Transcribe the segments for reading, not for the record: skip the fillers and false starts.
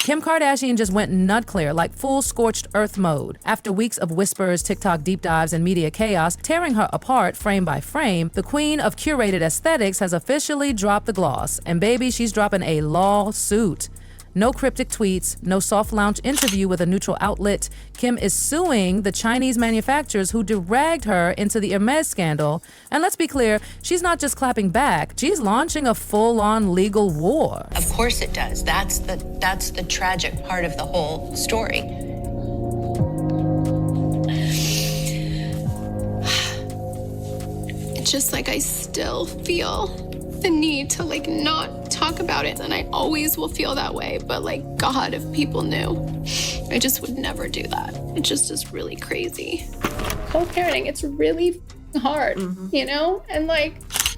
Kim Kardashian just went nut-clear, like full scorched earth mode. After weeks of whispers, TikTok deep dives, and media chaos tearing her apart frame by frame, the queen of curated aesthetics has officially dropped the gloss. And baby, she's dropping a lawsuit. No cryptic tweets, no soft lounge interview with a neutral outlet. Kim is suing the Chinese manufacturers who dragged her into the Hermes scandal. And let's be clear, she's not just clapping back, she's launching a full-on legal war. Of course it does. That's the tragic part of the whole story. It's just like I still feel the need to not talk about it, and I always will feel that way, but God, if people knew, I just would never do that. It just is really crazy. Co-parenting, it's really hard, and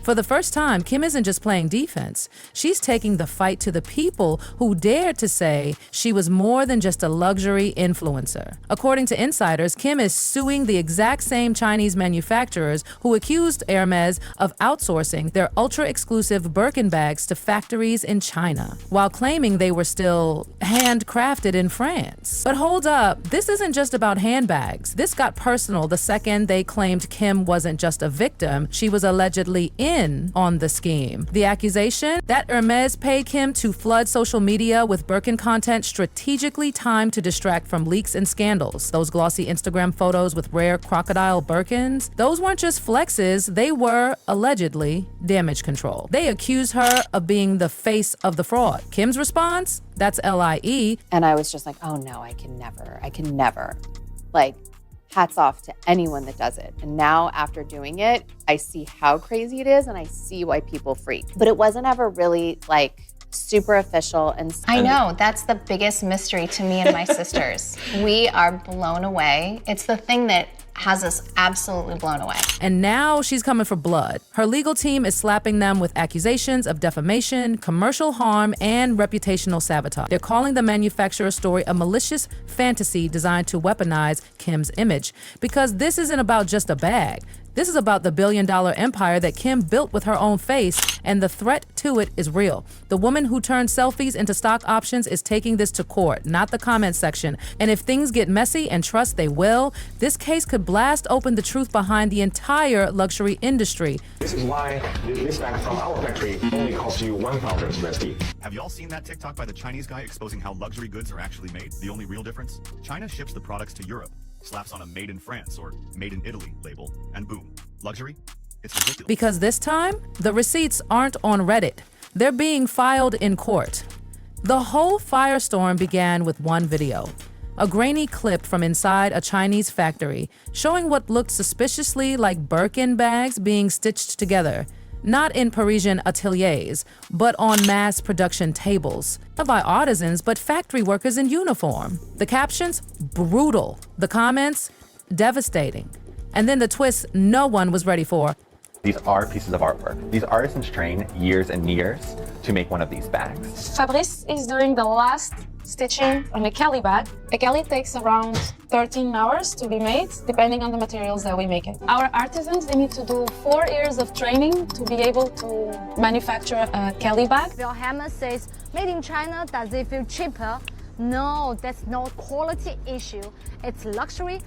For the first time, Kim isn't just playing defense. She's taking the fight to the people who dared to say she was more than just a luxury influencer. According to insiders, Kim is suing the exact same Chinese manufacturers who accused Hermes of outsourcing their ultra-exclusive Birkin bags to factories in China, while claiming they were still handcrafted in France. But hold up, this isn't just about handbags. This got personal the second they claimed Kim wasn't just a victim, she was allegedly in on the scheme. The accusation? That Hermes paid Kim to flood social media with Birkin content strategically timed to distract from leaks and scandals. Those glossy Instagram photos with rare crocodile Birkins, those weren't just flexes, they were, allegedly, damage control. They accused her of being the face of the fraud. Kim's response? That's LIE. And I was just like, oh no, I can never. Hats off to anyone that does it. And now after doing it, I see how crazy it is and I see why people freak. But it wasn't ever really super official. And I know, that's the biggest mystery to me and my sisters. We are blown away. It's the thing that has us absolutely blown away. And now she's coming for blood. Her legal team is slapping them with accusations of defamation, commercial harm, and reputational sabotage. They're calling the manufacturer's story a malicious fantasy designed to weaponize Kim's image. Because this isn't about just a bag. This is about the billion-dollar empire that Kim built with her own face, and the threat to it is real. The woman who turned selfies into stock options is taking this to court, not the comment section. And if things get messy, and trust they will, this case could blast open the truth behind the entire luxury industry. This is why this bag from our factory only costs you 1,000 USD. Have you all seen that TikTok by the Chinese guy exposing how luxury goods are actually made? The only real difference? China ships the products to Europe, slaps on a made in France or made in Italy label, and boom, luxury? It's ridiculous. Because this time, the receipts aren't on Reddit. They're being filed in court. The whole firestorm began with one video. A grainy clip from inside a Chinese factory showing what looked suspiciously like Birkin bags being stitched together. Not in Parisian ateliers, but on mass production tables. Not by artisans, but factory workers in uniform. The captions? Brutal. The comments? Devastating. And then the twist no one was ready for. These are pieces of artwork. These artisans train years and years to make one of these bags. Fabrice is doing the last stitching on a Kelly bag. A Kelly takes around 13 hours to be made, depending on the materials that we make it. Our artisans, they need to do 4 years of training to be able to manufacture a Kelly bag. Hermes says, made in China, does it feel cheaper? No, that's not a quality issue. It's luxury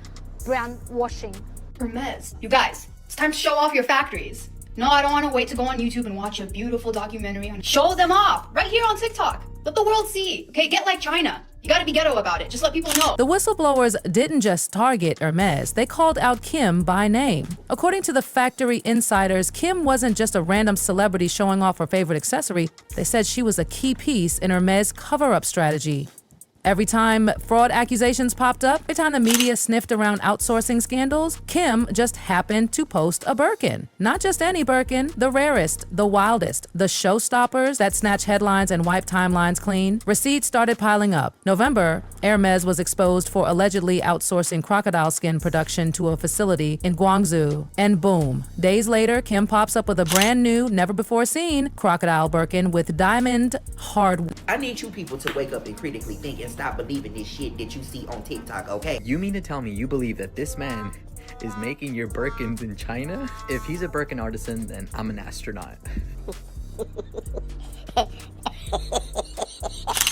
brand washing. Hermes, you guys, it's time to show off your factories. No, I don't want to wait to go on YouTube and watch a beautiful documentary on. Show them off right here on TikTok. Let the world see. Okay, get like China. You gotta be ghetto about it. Just let people know. The whistleblowers didn't just target Hermes, they called out Kim by name. According to the factory insiders, Kim wasn't just a random celebrity showing off her favorite accessory. They said she was a key piece in Hermes' cover-up strategy. Every time fraud accusations popped up, every time the media sniffed around outsourcing scandals, Kim just happened to post a Birkin. Not just any Birkin, the rarest, the wildest, the showstoppers that snatch headlines and wipe timelines clean. Receipts started piling up. November, Hermes was exposed for allegedly outsourcing crocodile skin production to a facility in Guangzhou. And boom, days later, Kim pops up with a brand new, never-before-seen crocodile Birkin with diamond hard. I need you people to wake up and critically think and stop believing this shit that you see on TikTok, okay? You mean to tell me you believe that this man is making your Birkins in China? If he's a Birkin artisan, then I'm an astronaut.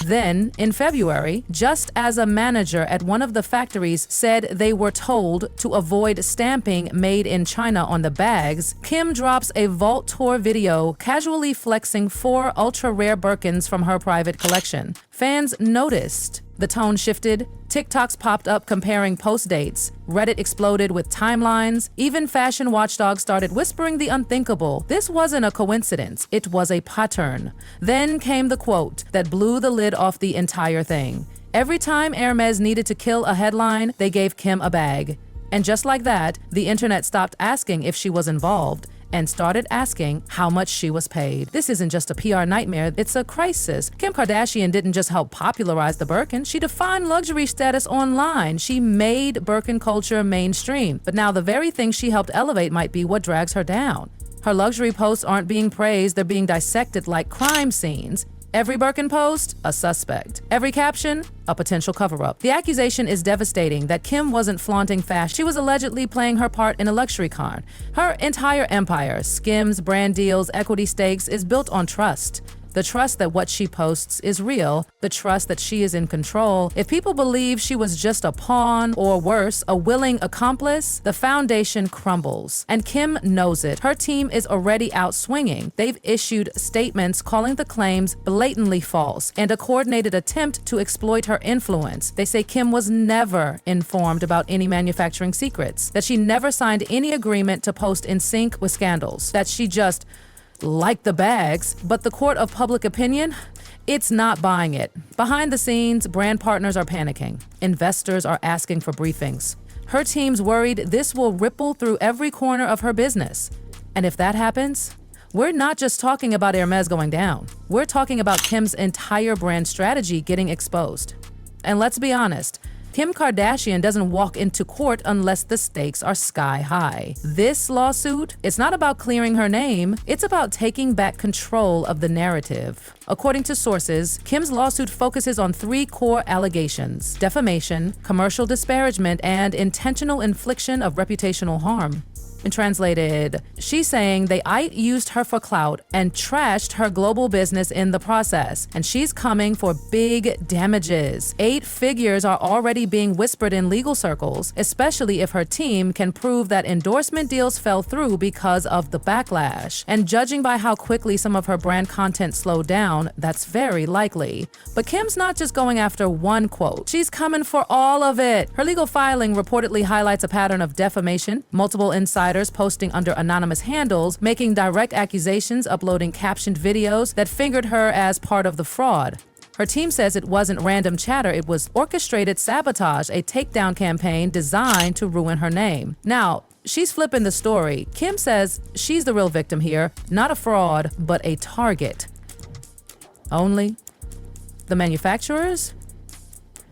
Then, in February, just as a manager at one of the factories said they were told to avoid stamping "Made in China" on the bags, Kim drops a vault tour video casually flexing 4 ultra-rare Birkins from her private collection. Fans noticed. The tone shifted, TikToks popped up comparing post dates, Reddit exploded with timelines, even fashion watchdogs started whispering the unthinkable. This wasn't a coincidence, it was a pattern. Then came the quote that blew the lid off the entire thing. Every time Hermes needed to kill a headline, they gave Kim a bag. And just like that, the internet stopped asking if she was involved and started asking how much she was paid. This isn't just a PR nightmare, it's a crisis. Kim Kardashian didn't just help popularize the Birkin, she defined luxury status online. She made Birkin culture mainstream. But now the very thing she helped elevate might be what drags her down. Her luxury posts aren't being praised, they're being dissected like crime scenes. Every Birkin post, a suspect. Every caption, a potential cover-up. The accusation is devastating that Kim wasn't flaunting fashion. She was allegedly playing her part in a luxury con. Her entire empire, skims, brand deals, equity stakes, is built on trust. The trust that what she posts is real, the trust that she is in control. If people believe she was just a pawn, or worse, a willing accomplice, the foundation crumbles. And Kim knows it. Her team is already out swinging. They've issued statements calling the claims blatantly false and a coordinated attempt to exploit her influence. They say Kim was never informed about any manufacturing secrets, that she never signed any agreement to post in sync with scandals, that she just like the bags, but the court of public opinion, it's not buying it. Behind the scenes, brand partners are panicking. Investors are asking for briefings. Her team's worried this will ripple through every corner of her business. And if that happens, we're not just talking about Hermes going down. We're talking about Kim's entire brand strategy getting exposed. And let's be honest, Kim Kardashian doesn't walk into court unless the stakes are sky high. This lawsuit, it's not about clearing her name, it's about taking back control of the narrative. According to sources, Kim's lawsuit focuses on 3 core allegations: defamation, commercial disparagement, and intentional infliction of reputational harm. And translated, she's saying they used her for clout and trashed her global business in the process. And she's coming for big damages. 8 figures are already being whispered in legal circles, especially if her team can prove that endorsement deals fell through because of the backlash. And judging by how quickly some of her brand content slowed down, that's very likely. But Kim's not just going after one quote. She's coming for all of it. Her legal filing reportedly highlights a pattern of defamation, multiple insiders posting under anonymous handles, making direct accusations, uploading captioned videos that fingered her as part of the fraud. Her team says it wasn't random chatter, it was orchestrated sabotage, a takedown campaign designed to ruin her name. Now, she's flipping the story. Kim says she's the real victim here, not a fraud, but a target. Only the manufacturers?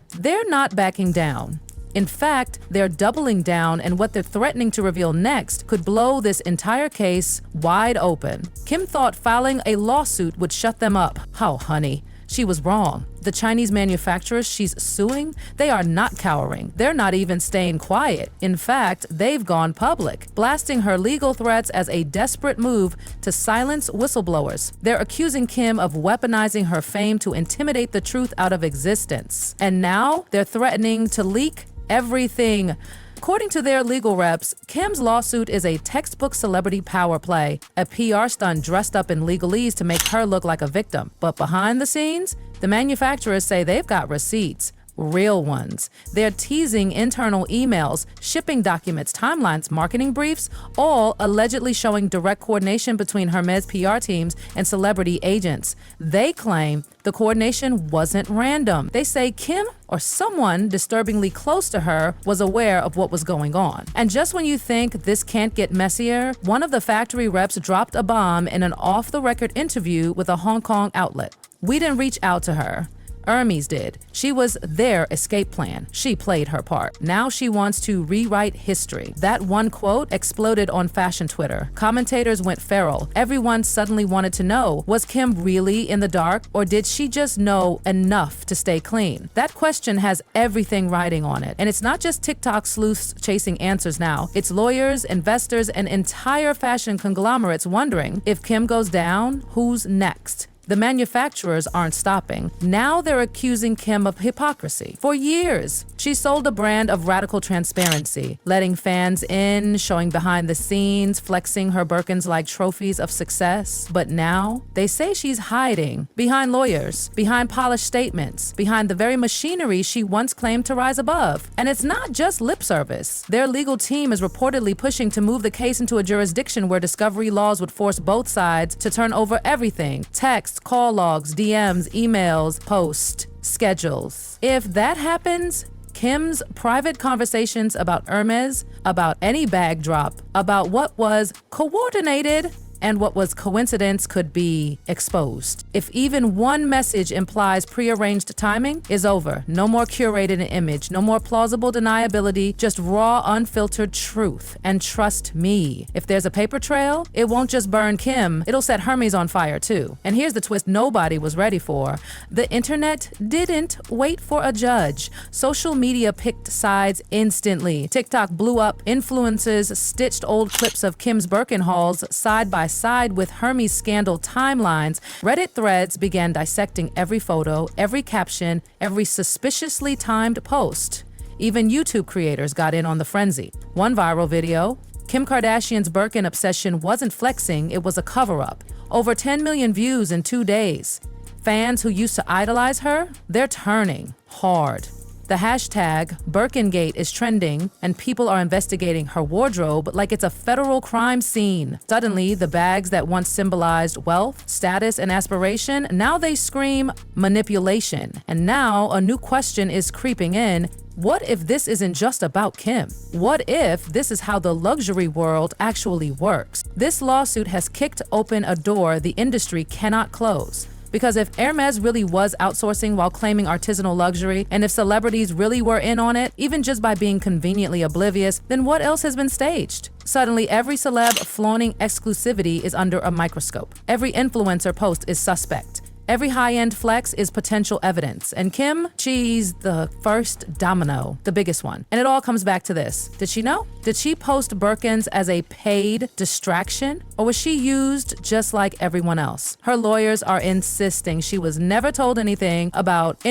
They're not backing down. In fact, they're doubling down, and what they're threatening to reveal next could blow this entire case wide open. Kim thought filing a lawsuit would shut them up. Oh, honey, she was wrong. The Chinese manufacturers she's suing, they are not cowering. They're not even staying quiet. In fact, they've gone public, blasting her legal threats as a desperate move to silence whistleblowers. They're accusing Kim of weaponizing her fame to intimidate the truth out of existence. And now they're threatening to leak everything. According to their legal reps, Kim's lawsuit is a textbook celebrity power play, a PR stunt dressed up in legalese to make her look like a victim. But behind the scenes, the manufacturers say they've got receipts. Real ones. They're teasing internal emails, shipping documents, timelines, marketing briefs, all allegedly showing direct coordination between Hermes PR teams and celebrity agents. They claim the coordination wasn't random. They say Kim or someone disturbingly close to her was aware of what was going on. And just when you think this can't get messier, one of the factory reps dropped a bomb in an off-the-record interview with a Hong Kong outlet. We didn't reach out to her. Hermes did. She was their escape plan. She played her part. Now she wants to rewrite history. That one quote exploded on fashion Twitter. Commentators went feral. Everyone suddenly wanted to know, was Kim really in the dark, or did she just know enough to stay clean? That question has everything riding on it. And it's not just TikTok sleuths chasing answers now. It's lawyers, investors, and entire fashion conglomerates wondering, if Kim goes down, who's next? The manufacturers aren't stopping. Now they're accusing Kim of hypocrisy. For years, she sold a brand of radical transparency, letting fans in, showing behind the scenes, flexing her Birkins like trophies of success. But now, they say she's hiding behind lawyers, behind polished statements, behind the very machinery she once claimed to rise above. And it's not just lip service. Their legal team is reportedly pushing to move the case into a jurisdiction where discovery laws would force both sides to turn over everything: texts, call logs, DMs, emails, posts, schedules. If that happens, Kim's private conversations about Hermes, about any bag drop, about what was coordinated and what was coincidence could be exposed. If even one message implies prearranged timing, is over. No more curated image, no more plausible deniability, just raw, unfiltered truth. And trust me, if there's a paper trail, it won't just burn Kim, it'll set Hermes on fire too. And here's the twist nobody was ready for. The internet didn't wait for a judge. Social media picked sides instantly. TikTok blew up. Influencers stitched old clips of Kim's Birkin hauls side by side with Hermes scandal timelines. Reddit threads began dissecting every photo, every caption, every suspiciously timed post. Even YouTube creators got in on the frenzy. One viral video, Kim Kardashian's Birkin obsession wasn't flexing, it was a cover-up. Over 10 million views in 2 days. Fans who used to idolize her, they're turning hard. The hashtag Birkingate is trending, and people are investigating her wardrobe like it's a federal crime scene. Suddenly, the bags that once symbolized wealth, status, and aspiration, now they scream manipulation. And now a new question is creeping in. What if this isn't just about Kim? What if this is how the luxury world actually works? This lawsuit has kicked open a door the industry cannot close. Because if Hermes really was outsourcing while claiming artisanal luxury, and if celebrities really were in on it, even just by being conveniently oblivious, then what else has been staged? Suddenly, every celeb flaunting exclusivity is under a microscope. Every influencer post is suspect. Every high-end flex is potential evidence. And Kim, she's the first domino, the biggest one. And it all comes back to this. Did she know? Did she post Birkins as a paid distraction? Or was she used just like everyone else? Her lawyers are insisting she was never told anything about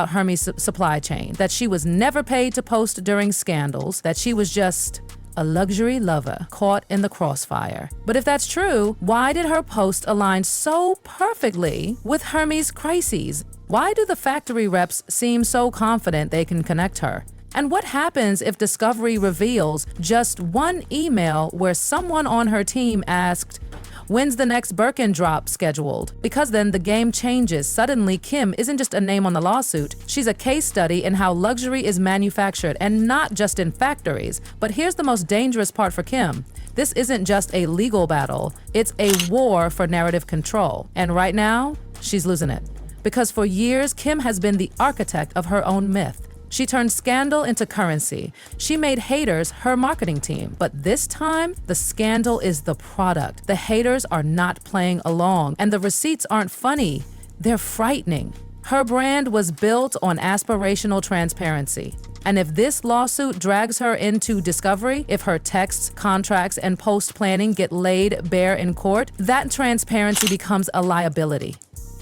Hermes' supply chain, that she was never paid to post during scandals, that she was just a luxury lover caught in the crossfire. But if that's true, why did her post align so perfectly with Hermes' crises? Why do the factory reps seem so confident they can connect her? And what happens if discovery reveals just one email where someone on her team asked, "When's the next Birkin drop scheduled?" Because then the game changes. Suddenly, Kim isn't just a name on the lawsuit. She's a case study in how luxury is manufactured, and not just in factories. But here's the most dangerous part for Kim. This isn't just a legal battle. It's a war for narrative control. And right now, she's losing it. Because for years, Kim has been the architect of her own myth. She turned scandal into currency. She made haters her marketing team. But this time, the scandal is the product. The haters are not playing along, and the receipts aren't funny. They're frightening. Her brand was built on aspirational transparency. And if this lawsuit drags her into discovery, if her texts, contracts, and post planning get laid bare in court, that transparency becomes a liability.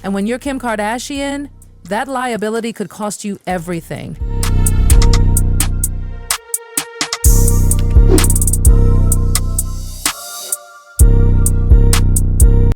And when you're Kim Kardashian, that liability could cost you everything.